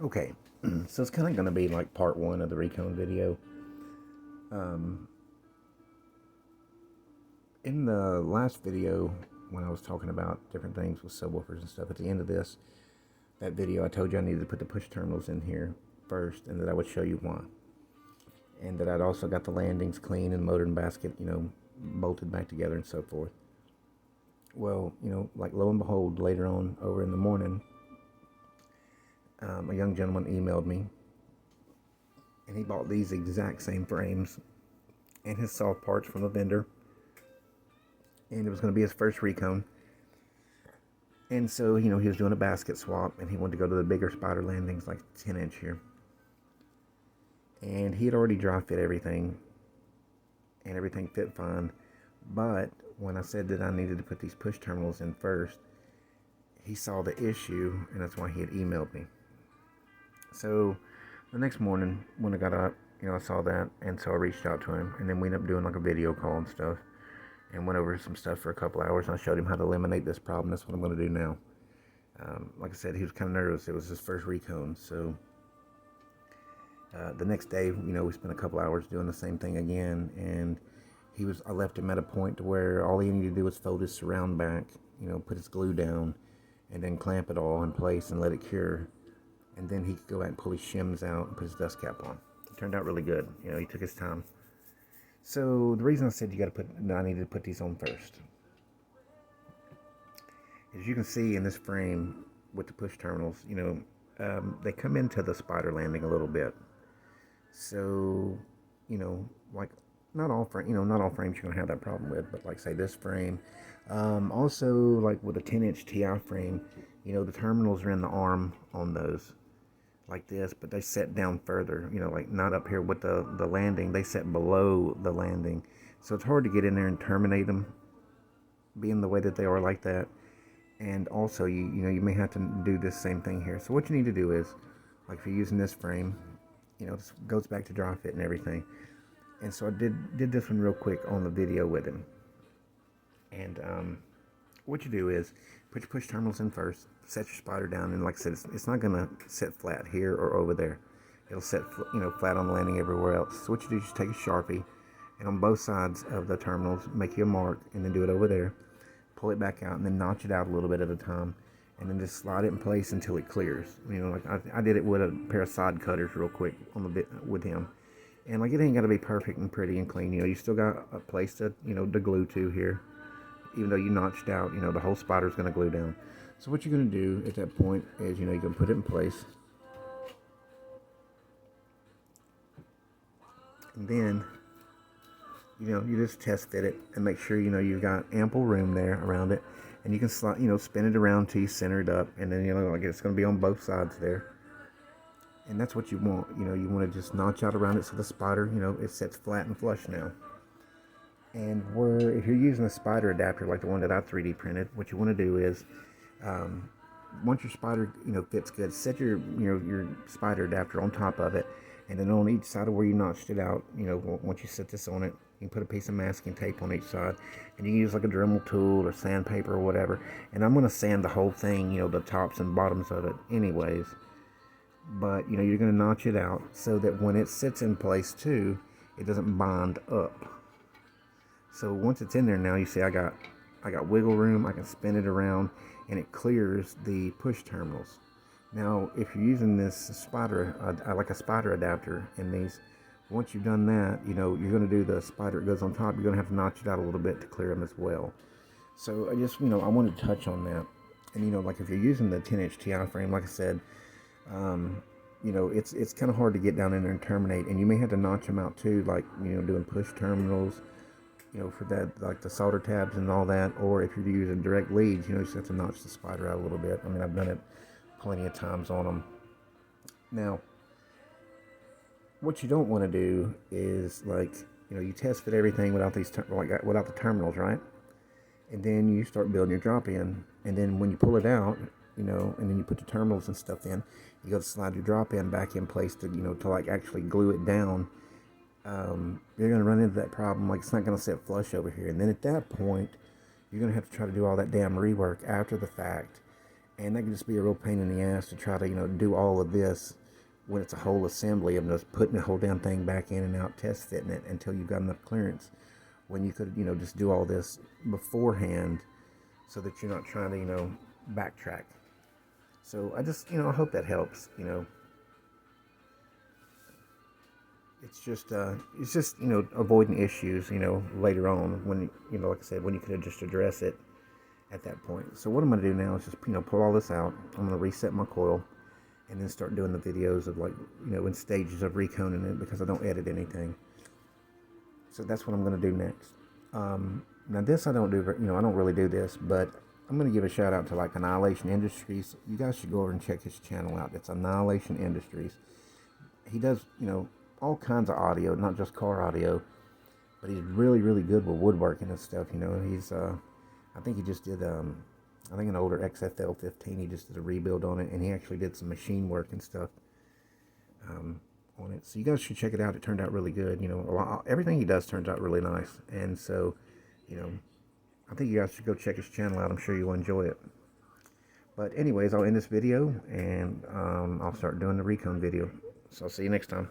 Okay, so it's kind of going to be like part one of the recone video. Um, in the last video, when I was talking about different things with subwoofers and stuff, at the end of that video, I told you I needed to put the push terminals in here first, and that I would show you why. And that I'd also got the landings clean and motor and basket, bolted back together and so forth. Well, like lo and behold, later on over in the morning, a young gentleman emailed me, and he bought these exact same frames and his soft parts from the vendor, and it was going to be his first recone. And so, he was doing a basket swap, and he wanted to go to the bigger spider landings, like 10-inch here. And he had already dry fit everything, and everything fit fine. But when I said that I needed to put these push terminals in first, he saw the issue, and that's why he had emailed me. So the next morning when I got up, I saw that, and so I reached out to him, and then we ended up doing like a video call and stuff, and went over some stuff for a couple hours, and I showed him how to eliminate this problem. That's what I'm going to do now. Like I said, he was kind of nervous. It was his first recone, so the next day, we spent a couple hours doing the same thing again, and I left him at a point to where all he needed to do was fold his surround back, put his glue down, and then clamp it all in place and let it cure. And then he could go back and pull his shims out and put his dust cap on. It turned out really good. He took his time. So the reason I said I needed to put these on first, as you can see in this frame with the push terminals, they come into the spider landing a little bit. So, like not all frames you're gonna have that problem with, but like say this frame, also like with a 10-inch TI frame, the terminals are in the arm on those, like this, but they set down further, like not up here with the landing. They set below the landing, so it's hard to get in there and terminate them, being the way that they are like that. And also you may have to do this same thing here. So what you need to do is, like if you're using this frame, this goes back to dry fit and everything. And so I did this one real quick on the video with him. And what you do is put your push terminals in first, set your spider down, and like I said, it's not gonna sit flat here or over there. It'll set flat on the landing everywhere else. So what you do is just take a Sharpie, and on both sides of the terminals make you a mark, and then do it over there. Pull it back out, and then notch it out a little bit at a time, and then just slide it in place until it clears. Like I did it with a pair of side cutters real quick on the bit with him. And like it ain't got to be perfect and pretty and clean. You still got a place to to glue to here. Even though you notched out, the whole spider's going to glue down. So what you're going to do at that point is, you're going to put it in place. And then, you just test fit it and make sure, you've got ample room there around it. And you can slide, spin it around till you center it up. And then, like it's going to be on both sides there. And that's what you want. You want to just notch out around it so the spider, it sits flat and flush now. And if you're using a spider adapter like the one that I 3D printed, what you want to do is, once your spider fits good, set your spider adapter on top of it, and then on each side of where you notched it out, once you set this on it, you can put a piece of masking tape on each side, and you can use like a Dremel tool or sandpaper or whatever. And I'm going to sand the whole thing, the tops and bottoms of it anyways. But you're going to notch it out so that when it sits in place too, it doesn't bind up. So once it's in there now, you see I got wiggle room. I can spin it around, and it clears the push terminals. Now, if you're using this spider, like a spider adapter in these, once you've done that, you're going to do the spider. It goes on top. You're going to have to notch it out a little bit to clear them as well. So I just, I wanted to touch on that. And like if you're using the 10-inch TI frame, like I said, it's kind of hard to get down in there and terminate, and you may have to notch them out too, like doing push terminals. For that, like the solder tabs and all that, or if you're using direct leads, you just have to notch the spider out a little bit. I mean, I've done it plenty of times on them. Now, what you don't want to do is like, you test fit everything without without the terminals, right? And then you start building your drop in, and then when you pull it out, and then you put the terminals and stuff in, you got to slide your drop in back in place to, to like actually glue it down. You're going to run into that problem, like it's not going to sit flush over here. And then at that point, you're going to have to try to do all that damn rework after the fact. And that can just be a real pain in the ass to try to, do all of this when it's a whole assembly of just putting the whole damn thing back in and out, test fitting it until you've got enough clearance. When you could, just do all this beforehand so that you're not trying to, backtrack. So I just, I hope that helps. It's just, avoiding issues, later on when, like I said, when you could have just addressed it at that point. So what I'm going to do now is just, pull all this out. I'm going to reset my coil and then start doing the videos of, like, in stages of reconing it, because I don't edit anything. So that's what I'm going to do next. Now this I don't do, I don't really do this, but I'm going to give a shout out to, like, Annihilation Industries. You guys should go over and check his channel out. It's Annihilation Industries. He does, all kinds of audio, not just car audio, but he's really, really good with woodworking and stuff. He's, I think he just did, I think an older XFL 15. He just did a rebuild on it, and he actually did some machine work and stuff on it. So you guys should check it out. It turned out really good. Everything he does turns out really nice, and so, I think you guys should go check his channel out. I'm sure you'll enjoy it. But anyways, I'll end this video, and I'll start doing the recone video. So I'll see you next time.